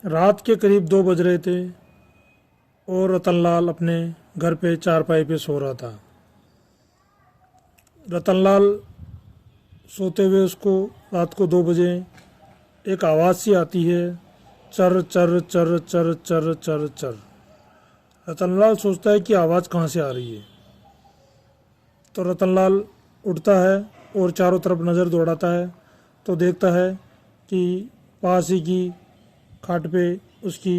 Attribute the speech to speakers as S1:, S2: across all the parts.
S1: रात के करीब 2 बज रहे थे और रतनलाल अपने घर पे चारपाई पे सो रहा था। रतनलाल सोते हुए उसको रात को 2 बजे एक आवाज़ सी आती है, चर चर चर चर चर चर चर। रतनलाल सोचता है कि आवाज़ कहाँ से आ रही है। तो रतनलाल उठता है और चारों तरफ नज़र दौड़ाता है तो देखता है कि पास ही की खाट पे उसकी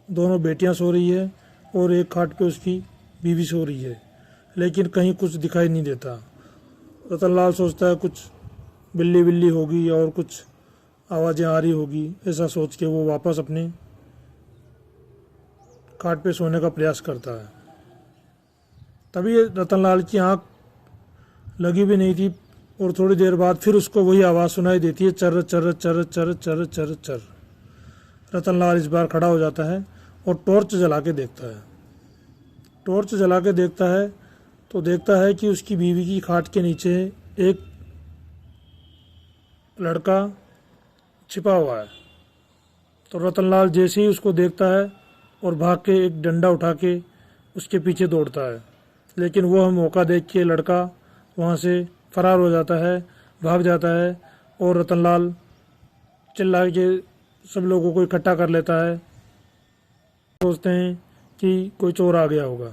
S1: दोनों बेटियां सो रही है और एक खाट पे उसकी बीवी सो रही है, लेकिन कहीं कुछ दिखाई नहीं देता। रतनलाल सोचता है कुछ बिल्ली बिल्ली होगी और कुछ आवाज़ें आ रही होगी, ऐसा सोच के वो वापस अपने खाट पे सोने का प्रयास करता है। तभी रतनलाल की आंख लगी भी नहीं थी और थोड़ी देर बाद फिर उसको वही आवाज़ सुनाई देती है, चर चर चर चर चर चर चर। रतनलाल इस बार खड़ा हो जाता है और टॉर्च जला के देखता है। टॉर्च जला के देखता है तो देखता है कि उसकी बीवी की खाट के नीचे एक लड़का छिपा हुआ है। तो रतनलाल जैसे ही उसको देखता है और भाग के एक डंडा उठा के उसके पीछे दौड़ता है, लेकिन वह मौका देख के लड़का वहाँ से फरार हो जाता है, भाग जाता है और रतनलाल चिल्ला के सब लोगों को इकट्ठा कर लेता है। सोचते हैं कि कोई चोर आ गया होगा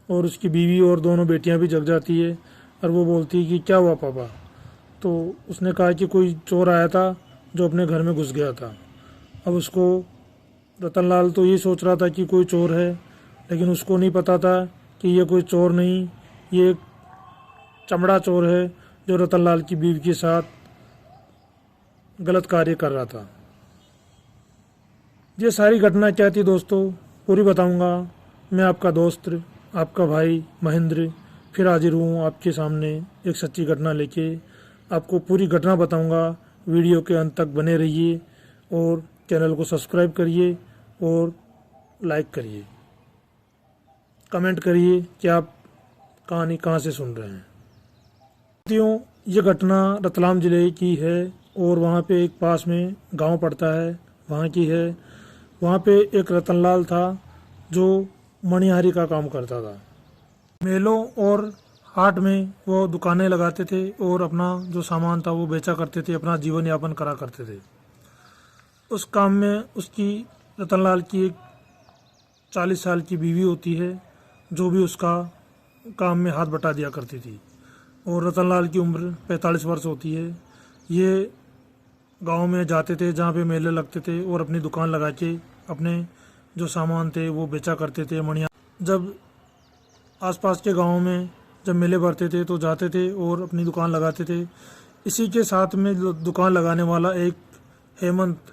S1: और उसकी बीवी और दोनों बेटियां भी जग जाती है और वो बोलती है कि क्या हुआ पापा। तो उसने कहा कि कोई चोर आया था जो अपने घर में घुस गया था। अब उसको रतनलाल तो ये सोच रहा था कि कोई चोर है, लेकिन उसको नहीं पता था कि ये कोई चोर नहीं, ये एक चमड़ा चोर है जो रतनलाल की बीवी के साथ गलत कार्य कर रहा था। ये सारी घटना क्या थी दोस्तों, पूरी बताऊंगा। मैं आपका दोस्त, आपका भाई महेंद्र फिर हाजिर हूँ आपके सामने एक सच्ची घटना लेके। आपको पूरी घटना बताऊंगा। वीडियो के अंत तक बने रहिए और चैनल को सब्सक्राइब करिए और लाइक करिए, कमेंट करिए कि आप कहानी कहाँ से सुन रहे हैं। साथियों, ये घटना रतलाम ज़िले की है और वहाँ पे एक पास में गांव पड़ता है, वहाँ की है। वहाँ पे एक रतनलाल था जो मणिहारी का काम करता था। मेलों और हाट में वो दुकानें लगाते थे और अपना जो सामान था वो बेचा करते थे, अपना जीवन यापन करा करते थे। उस काम में उसकी रतनलाल की एक 40 साल की बीवी होती है जो भी उसका काम में हाथ बटा दिया करती थी, और रतनलाल की उम्र 45 वर्ष होती है। ये गांव में जाते थे जहाँ पे मेले लगते थे और अपनी दुकान लगा के अपने जो सामान थे वो बेचा करते थे। मणिया जब आसपास के गाँव में जब मेले भरते थे तो जाते थे और अपनी दुकान लगाते थे। इसी के साथ में दुकान लगाने वाला एक हेमंत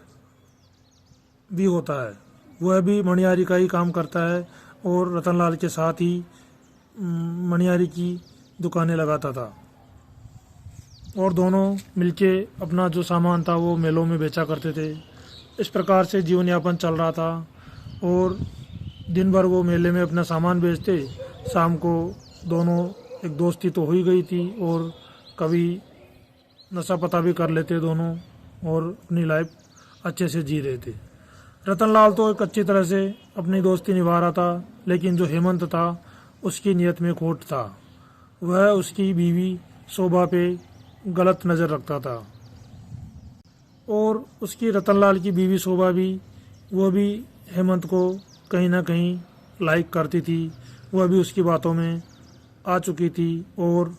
S1: भी होता है, वह भी मणिहारी का ही काम करता है और रतनलाल के साथ ही मणिहारी की दुकानें लगाता था और दोनों मिलके अपना जो सामान था वो मेलों में बेचा करते थे। इस प्रकार से जीवन यापन चल रहा था और दिन भर वो मेले में अपना सामान बेचते, शाम को दोनों एक दोस्ती तो हो ही गई थी और कभी नशा पता भी कर लेते दोनों और अपनी लाइफ अच्छे से जी रहे थे। रतनलाल तो एक अच्छी तरह से अपनी दोस्ती निभा रहा था, लेकिन जो हेमंत था उसकी नीयत में खोट था। वह उसकी बीवी शोभा पे गलत नज़र रखता था और उसकी रतनलाल की बीवी शोभा भी वह भी हेमंत को कहीं ना कहीं लाइक करती थी। वह भी उसकी बातों में आ चुकी थी और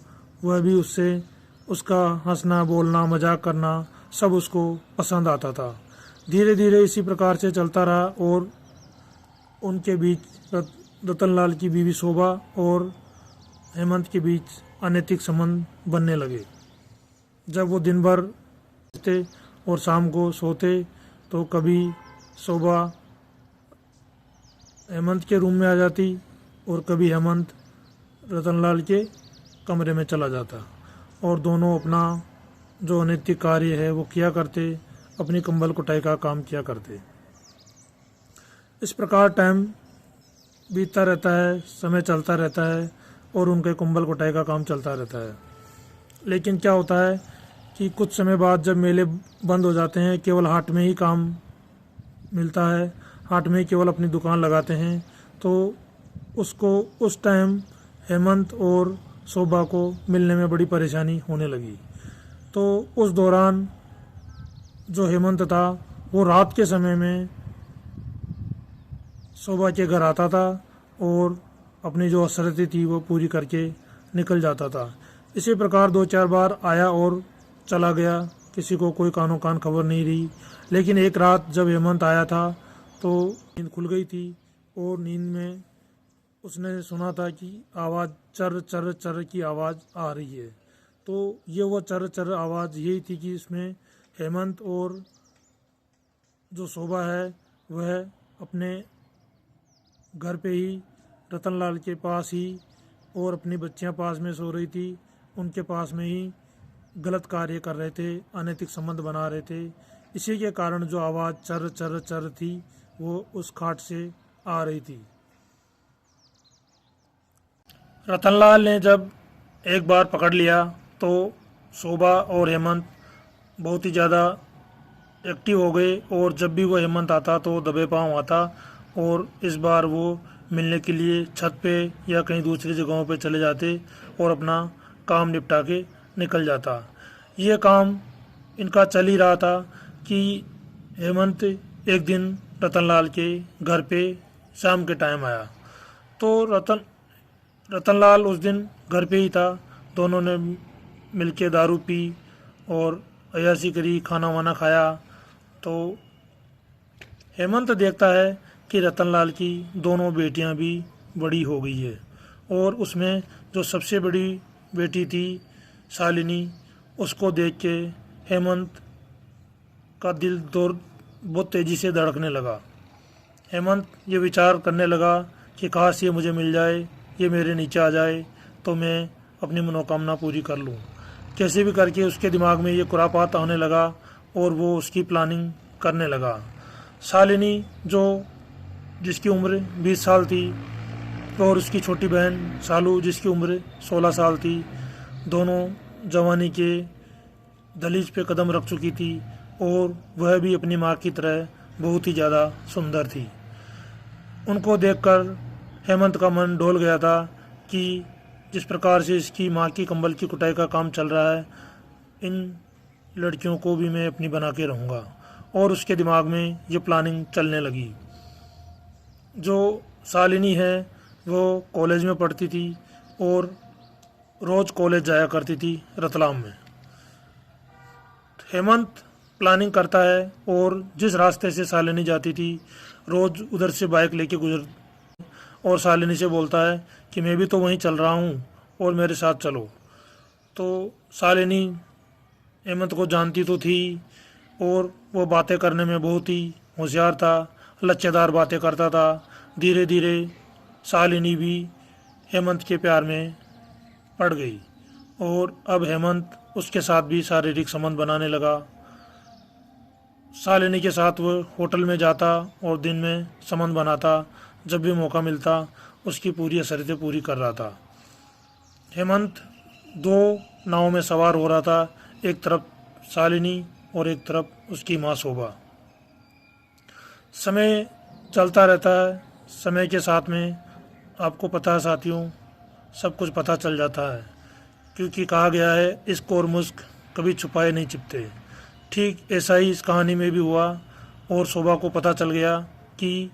S1: वह भी उससे उसका हंसना बोलना मजाक करना सब उसको पसंद आता था। धीरे धीरे इसी प्रकार से चलता रहा और उनके बीच रतनलाल की बीवी शोभा और हेमंत के बीच अनैतिक संबंध बनने लगे। जब वो दिन भर सोते और शाम को सोते तो कभी शोभा हेमंत के रूम में आ जाती और कभी हेमंत रतनलाल के कमरे में चला जाता और दोनों अपना जो अनैतिक कार्य है वो किया करते, अपनी कंबल कुटाई का काम किया करते। इस प्रकार टाइम बीतता रहता है, समय चलता रहता है और उनके कंबल कुटाई का काम चलता रहता है। लेकिन क्या होता है कि कुछ समय बाद जब मेले बंद हो जाते हैं, केवल हाट में ही काम मिलता है, हाट में केवल अपनी दुकान लगाते हैं। तो उसको उस टाइम हेमंत और शोभा को मिलने में बड़ी परेशानी होने लगी। तो उस दौरान जो हेमंत था वो रात के समय में शोभा के घर आता था और अपनी जो असरती थी वो पूरी करके निकल जाता था। इसी प्रकार 2-4 बार आया और चला गया, किसी को कोई कानो कान खबर नहीं रही। लेकिन एक रात जब हेमंत आया था तो नींद खुल गई थी और नींद में उसने सुना था कि आवाज़ चर चर चर की आवाज़ आ रही है। तो ये वो चर चर आवाज़ यही थी कि इसमें हेमंत और जो शोभा है वह अपने घर पे ही रतनलाल के पास ही और अपनी बच्चियां पास में सो रही थी, उनके पास में ही गलत कार्य कर रहे थे, अनैतिक संबंध बना रहे थे। इसी के कारण जो आवाज़ चर चर चर थी वो उस खाट से आ रही थी। रतनलाल ने जब एक बार पकड़ लिया तो शोभा और हेमंत बहुत ही ज़्यादा एक्टिव हो गए और जब भी वो हेमंत आता तो दबे पाँव आता और इस बार वो मिलने के लिए छत पे या कहीं दूसरी जगहों पे चले जाते और अपना काम निपटा के निकल जाता। ये काम इनका चल ही रहा था कि हेमंत एक दिन रतनलाल के घर पे शाम के टाइम आया। तो रतनलाल उस दिन घर पे ही था। दोनों ने मिलके दारू पी और अय्याशी करी, खाना वाना खाया। तो हेमंत देखता है कि रतनलाल की दोनों बेटियां भी बड़ी हो गई है और उसमें जो सबसे बड़ी बेटी थी शालिनी, उसको देख के हेमंत का दिल दौड़ बहुत तेज़ी से धड़कने लगा। हेमंत ये विचार करने लगा कि काश ये मुझे मिल जाए, ये मेरे नीचे आ जाए तो मैं अपनी मनोकामना पूरी कर लूँ। कैसे भी करके उसके दिमाग में ये खुरापात आने लगा और वो उसकी प्लानिंग करने लगा। शालिनी जिसकी उम्र 20 साल थी और उसकी छोटी बहन शालू जिसकी उम्र 16 साल थी, दोनों जवानी के दहलीज पे कदम रख चुकी थी और वह भी अपनी माँ की तरह बहुत ही ज़्यादा सुंदर थी। उनको देखकर हेमंत का मन डोल गया था कि जिस प्रकार से इसकी माँ की कंबल की कुटाई का काम चल रहा है, इन लड़कियों को भी मैं अपनी बना के रहूँगा। और उसके दिमाग में ये प्लानिंग चलने लगी। जो शालिनी है वो कॉलेज में पढ़ती थी और रोज़ कॉलेज जाया करती थी रतलाम में। हेमंत प्लानिंग करता है और जिस रास्ते से शालिनी जाती थी रोज़ उधर से बाइक लेके गुजर और शालिनी से बोलता है कि मैं भी तो वहीं चल रहा हूँ और मेरे साथ चलो। तो शालिनी हेमंत को जानती तो थी और वो बातें करने में बहुत ही होशियार था, लच्छेदार बातें करता था। धीरे धीरे शालिनी भी हेमंत के प्यार में पड़ गई और अब हेमंत उसके साथ भी शारीरिक संबंध बनाने लगा। शालिनी के साथ वो होटल में जाता और दिन में संबंध बनाता, जब भी मौका मिलता उसकी पूरी शर्तें पूरी कर रहा था। हेमंत 2 नावों में सवार हो रहा था, एक तरफ शालिनी और एक तरफ उसकी माँ शोभा। समय चलता रहता है, समय के साथ में आपको पता है साथियों, सब कुछ पता चल जाता है, क्योंकि कहा गया है इश्क और मुश्क कभी छुपाए नहीं छिपते। ठीक ऐसा ही इस कहानी में भी हुआ और शोभा को पता चल गया कि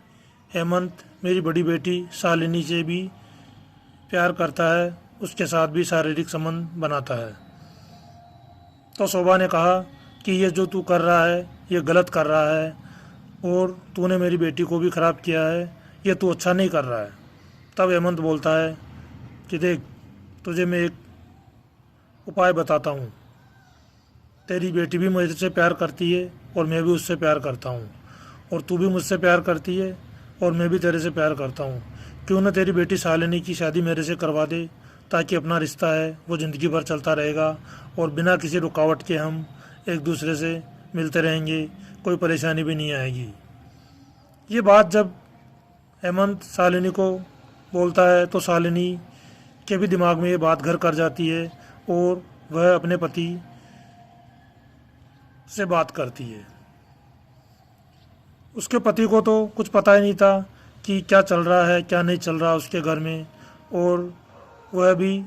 S1: हेमंत मेरी बड़ी बेटी शालिनी से भी प्यार करता है, उसके साथ भी शारीरिक संबंध बनाता है। तो शोभा ने कहा कि ये जो तू कर रहा है ये गलत कर रहा है और तूने मेरी बेटी को भी ख़राब किया है, ये तू अच्छा नहीं कर रहा है। तब हेमंत बोलता है कि देख, तुझे मैं एक उपाय बताता हूँ। तेरी बेटी भी मुझसे प्यार करती है और मैं भी उससे प्यार करता हूँ और तू भी मुझसे प्यार करती है और मैं भी तेरे से प्यार करता हूँ। क्यों ना तेरी बेटी शालिनी की शादी मेरे से करवा दे, ताकि अपना रिश्ता है वो ज़िंदगी भर चलता रहेगा और बिना किसी रुकावट के हम एक दूसरे से मिलते रहेंगे, कोई परेशानी भी नहीं आएगी। ये बात जब हेमंत शालिनी को बोलता है तो शालिनी के भी दिमाग में ये बात घर कर जाती है और वह अपने पति से बात करती है। उसके पति को तो कुछ पता ही नहीं था कि क्या चल रहा है क्या नहीं चल रहा उसके घर में, और वह भी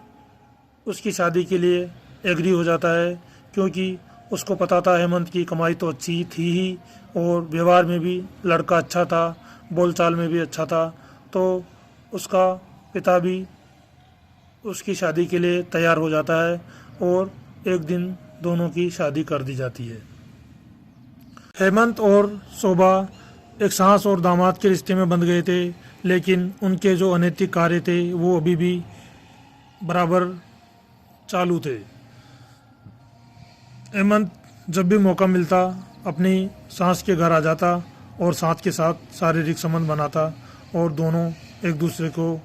S1: उसकी शादी के लिए एग्री हो जाता है, क्योंकि उसको पता था हेमंत की कमाई तो अच्छी थी ही, और व्यवहार में भी लड़का अच्छा था, बोलचाल में भी अच्छा था। तो उसका पिता भी उसकी शादी के लिए तैयार हो जाता है, और एक दिन दोनों की शादी कर दी जाती है। हेमंत और शोभा एक सास और दामाद के रिश्ते में बंध गए थे, लेकिन उनके जो अनैतिक कार्य थे वो अभी भी बराबर चालू थे। हेमंत जब भी मौका मिलता अपनी सास के घर आ जाता और सास के साथ शारीरिक संबंध बनाता, और दोनों एक दूसरे को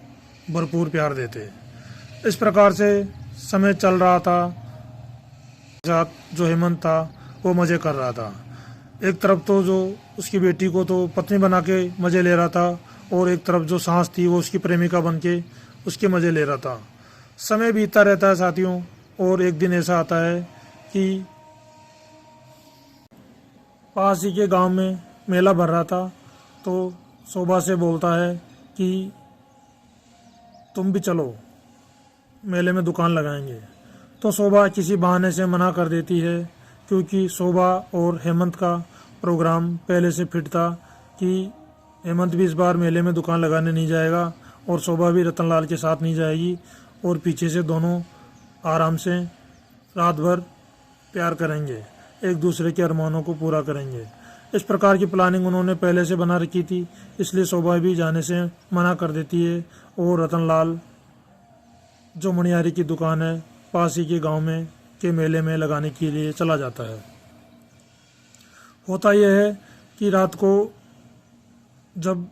S1: भरपूर प्यार देते। इस प्रकार से समय चल रहा था। साथ जो हेमंत था वो मज़े कर रहा था। एक तरफ तो जो उसकी बेटी को तो पत्नी बना के मज़े ले रहा था, और एक तरफ जो सास थी वो उसकी प्रेमिका बन के उसके मज़े ले रहा था। समय बीतता रहता है साथियों, और एक दिन ऐसा आता है कि पास ही के गांव में मेला भर रहा था, तो शोभा से बोलता है कि तुम भी चलो, मेले में दुकान लगाएंगे। तो शोभा किसी बहाने से मना कर देती है, क्योंकि शोभा और हेमंत का प्रोग्राम पहले से फिट था कि हेमंत भी इस बार मेले में दुकान लगाने नहीं जाएगा, और शोभा भी रतनलाल के साथ नहीं जाएगी, और पीछे से दोनों आराम से रात भर प्यार करेंगे, एक दूसरे के अरमानों को पूरा करेंगे। इस प्रकार की प्लानिंग उन्होंने पहले से बना रखी थी, इसलिए शोभा भी जाने से मना कर देती है, और रतनलाल जो मणियारी की दुकान है पास ही के गांव में के मेले में लगाने के लिए चला जाता है। होता यह है कि रात को जब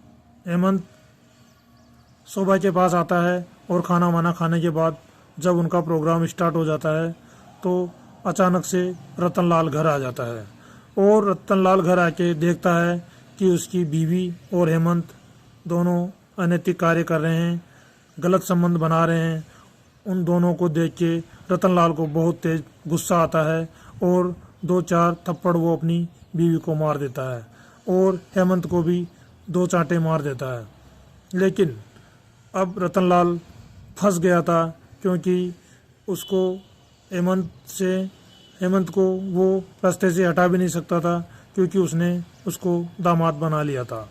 S1: हेमंत शोभा के पास आता है और खाना वाना खाने के बाद जब उनका प्रोग्राम स्टार्ट हो जाता है, तो अचानक से रतनलाल घर आ जाता है, और रतनलाल घर आके देखता है कि उसकी बीवी और हेमंत दोनों अनैतिक कार्य कर रहे हैं, गलत संबंध बना रहे हैं। उन दोनों को देख के रतनलाल को बहुत तेज गुस्सा आता है, और 2-4 थप्पड़ वो अपनी बीवी को मार देता है, और हेमंत को भी 2 चांटे मार देता है। लेकिन अब रतनलाल फंस गया था, क्योंकि उसको हेमंत को वो रास्ते से हटा भी नहीं सकता था, क्योंकि उसने उसको दामाद बना लिया था।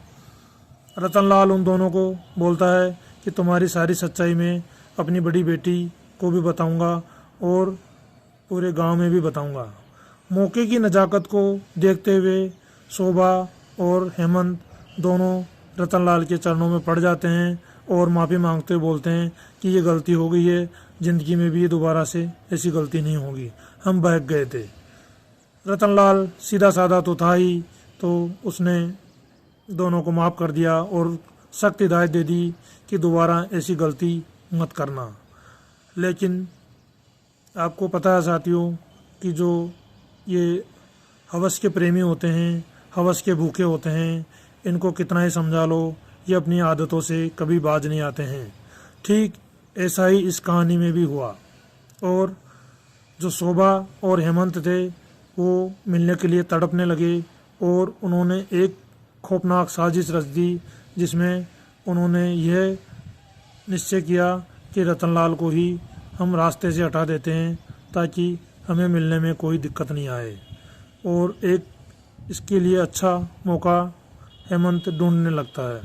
S1: रतनलाल उन दोनों को बोलता है कि तुम्हारी सारी सच्चाई में अपनी बड़ी बेटी को भी बताऊंगा, और पूरे गांव में भी बताऊंगा। मौके की नज़ाकत को देखते हुए शोभा और हेमंत दोनों रतनलाल के चरणों में पड़ जाते हैं, और माफ़ी मांगते हुए बोलते हैं कि ये गलती हो गई है, ज़िंदगी में भी ये दोबारा से ऐसी गलती नहीं होगी, हम बहक गए थे। रतनलाल सीधा साधा तो था ही, तो उसने दोनों को माफ़ कर दिया और सख्त हिदायत दे दी कि दोबारा ऐसी गलती मत करना। लेकिन आपको पता है साथियों कि जो ये हवस के प्रेमी होते हैं, हवस के भूखे होते हैं, इनको कितना ही समझा लो ये अपनी आदतों से कभी बाज नहीं आते हैं। ठीक ऐसा ही इस कहानी में भी हुआ, और जो शोभा और हेमंत थे वो मिलने के लिए तड़पने लगे, और उन्होंने एक खौफनाक साजिश रच दी, जिसमें उन्होंने यह निश्चय किया कि रतनलाल को ही हम रास्ते से हटा देते हैं, ताकि हमें मिलने में कोई दिक्कत नहीं आए, और एक इसके लिए अच्छा मौका हेमंत ढूंढने लगता है।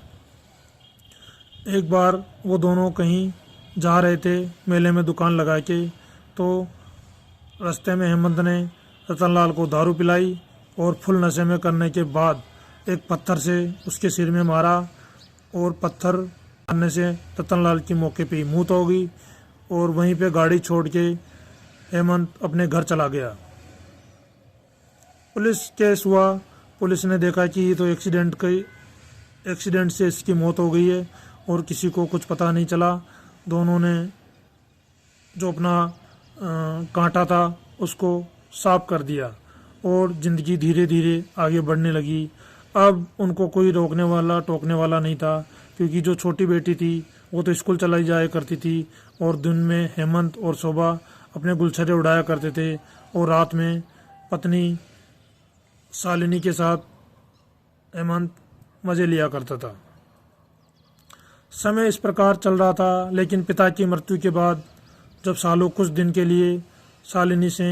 S1: एक बार वो दोनों कहीं जा रहे थे मेले में दुकान लगा के, तो रास्ते में हेमंत ने रतनलाल को दारू पिलाई, और फुल नशे में करने के बाद एक पत्थर से उसके सिर में मारा, और पत्थर मारने से रतनलाल की मौके पे ही मौत हो गई, और वहीं पे गाड़ी छोड़ के हेमंत अपने घर चला गया। पुलिस केस हुआ, पुलिस ने देखा कि ये तो एक्सीडेंट से इसकी मौत हो गई है, और किसी को कुछ पता नहीं चला। दोनों ने जो अपना कांटा था उसको साफ कर दिया, और ज़िंदगी धीरे धीरे आगे बढ़ने लगी। अब उनको कोई रोकने वाला टोकने वाला नहीं था, क्योंकि जो छोटी बेटी थी वो तो स्कूल चलाई जाया करती थी, और दिन में हेमंत और शोभा अपने गुलछरे उड़ाया करते थे, और रात में पत्नी शालिनी के साथ हेमंत मज़े लिया करता था। समय इस प्रकार चल रहा था, लेकिन पिता की मृत्यु के बाद जब सालू कुछ दिन के लिए शालिनी से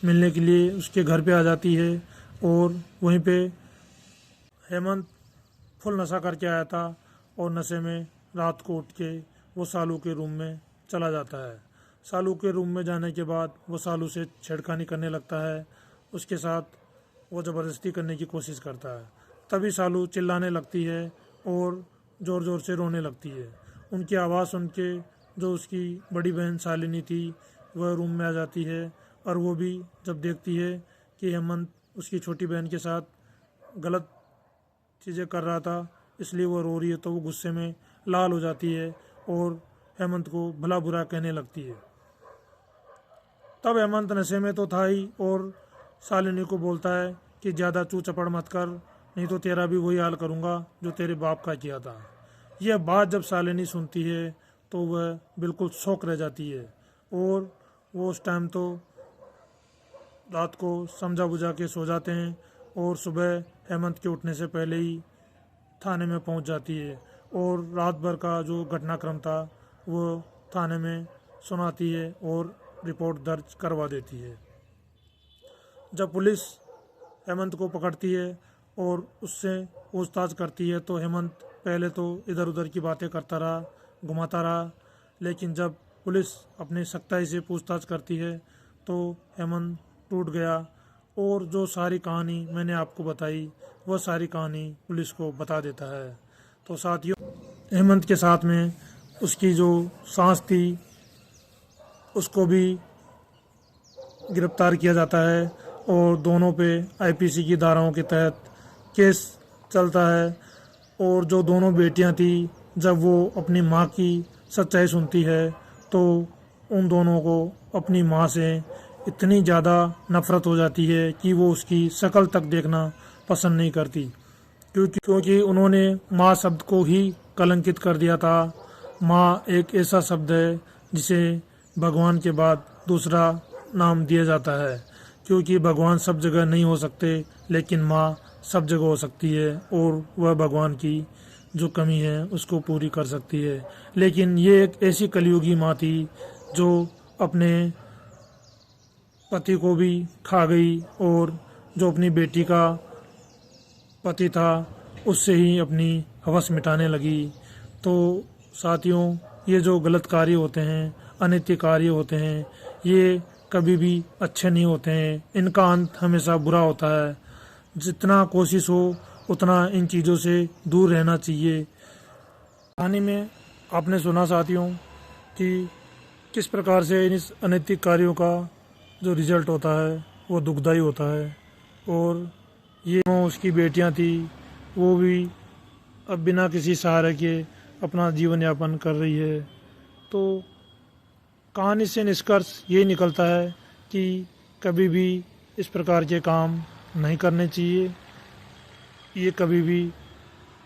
S1: मिलने के लिए उसके घर पे आ जाती है और वहीं पे हेमंत फुल नशा करके आया था और नशे में रात को उठ के वो सालू के रूम में चला जाता है। सालू के रूम में जाने के बाद वो सालू से छेड़खानी करने लगता है, उसके साथ वो ज़बरदस्ती करने की कोशिश करता है। तभी सालू चिल्लाने लगती है और ज़ोर ज़ोर से रोने लगती है। उनकी आवाज़ सुन के जो उसकी बड़ी बहन शालिनी थी वह रूम में आ जाती है और वो भी जब देखती है कि हेमंत उसकी छोटी बहन के साथ गलत चीज़ें कर रहा था इसलिए वो रो रही है, तो वो गुस्से में लाल हो जाती है और हेमंत को भला बुरा कहने लगती है। तब हेमंत नशे में तो था ही और शालिनी को बोलता है कि ज़्यादा चू चपड़ मत कर, नहीं तो तेरा भी वही हाल करूँगा जो तेरे बाप का किया था। यह बात जब शालिनी सुनती है तो वह बिल्कुल शौक रह जाती है और वो उस टाइम तो रात को समझा बुझा के सो जाते हैं और सुबह हेमंत के उठने से पहले ही थाने में पहुंच जाती है और रात भर का जो घटनाक्रम था वो थाने में सुनाती है और रिपोर्ट दर्ज करवा देती है। जब पुलिस हेमंत को पकड़ती है और उससे पूछताछ करती है तो हेमंत पहले तो इधर उधर की बातें करता रहा, घुमाता रहा, लेकिन जब पुलिस अपनी सख्ताई से पूछताछ करती है तो हेमंत टूट गया और जो सारी कहानी मैंने आपको बताई वह सारी कहानी पुलिस को बता देता है। तो साथियों, हेमंत के साथ में उसकी जो सास थी उसको भी गिरफ्तार किया जाता है और दोनों पे आईपीसी की धाराओं के तहत केस चलता है। और जो दोनों बेटियां थी जब वो अपनी माँ की सच्चाई सुनती है तो उन दोनों को अपनी माँ से इतनी ज़्यादा नफ़रत हो जाती है कि वो उसकी शक्ल तक देखना पसंद नहीं करती, क्योंकि उन्होंने माँ शब्द को ही कलंकित कर दिया था। माँ एक ऐसा शब्द है जिसे भगवान के बाद दूसरा नाम दिया जाता है, क्योंकि भगवान सब जगह नहीं हो सकते लेकिन माँ सब जगह हो सकती है और वह भगवान की जो कमी है उसको पूरी कर सकती है। लेकिन ये एक ऐसी कलयुगी माँ थी जो अपने पति को भी खा गई और जो अपनी बेटी का पति था उससे ही अपनी हवस मिटाने लगी। तो साथियों, ये जो गलत कार्य होते हैं, अनैतिक कार्य होते हैं, ये कभी भी अच्छे नहीं होते हैं, इनका अंत हमेशा बुरा होता है। जितना कोशिश हो उतना इन चीज़ों से दूर रहना चाहिए। कहानी में आपने सुना साथियों कि किस प्रकार से इन अनैतिक कार्यों का जो रिज़ल्ट होता है वो दुखदाई होता है और ये उसकी बेटियां थी वो भी अब बिना किसी सहारे के अपना जीवन यापन कर रही है। तो कहानी से निष्कर्ष ये निकलता है कि कभी भी इस प्रकार के काम नहीं करने चाहिए। ये कभी भी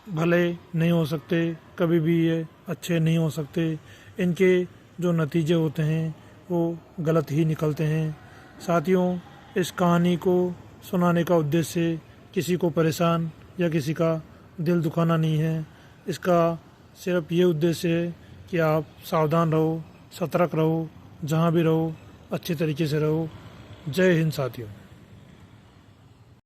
S1: भले नहीं हो सकते, कभी भी ये अच्छे नहीं हो सकते। इनके जो नतीजे होते हैं वो गलत ही निकलते हैं। साथियों, इस कहानी को सुनाने का उद्देश्य किसी को परेशान या किसी का दिल दुखाना नहीं है। इसका सिर्फ ये उद्देश्य है कि आप सावधान रहो, सतर्क रहो, जहाँ भी रहो अच्छे तरीके से रहो। जय हिंद साथियों।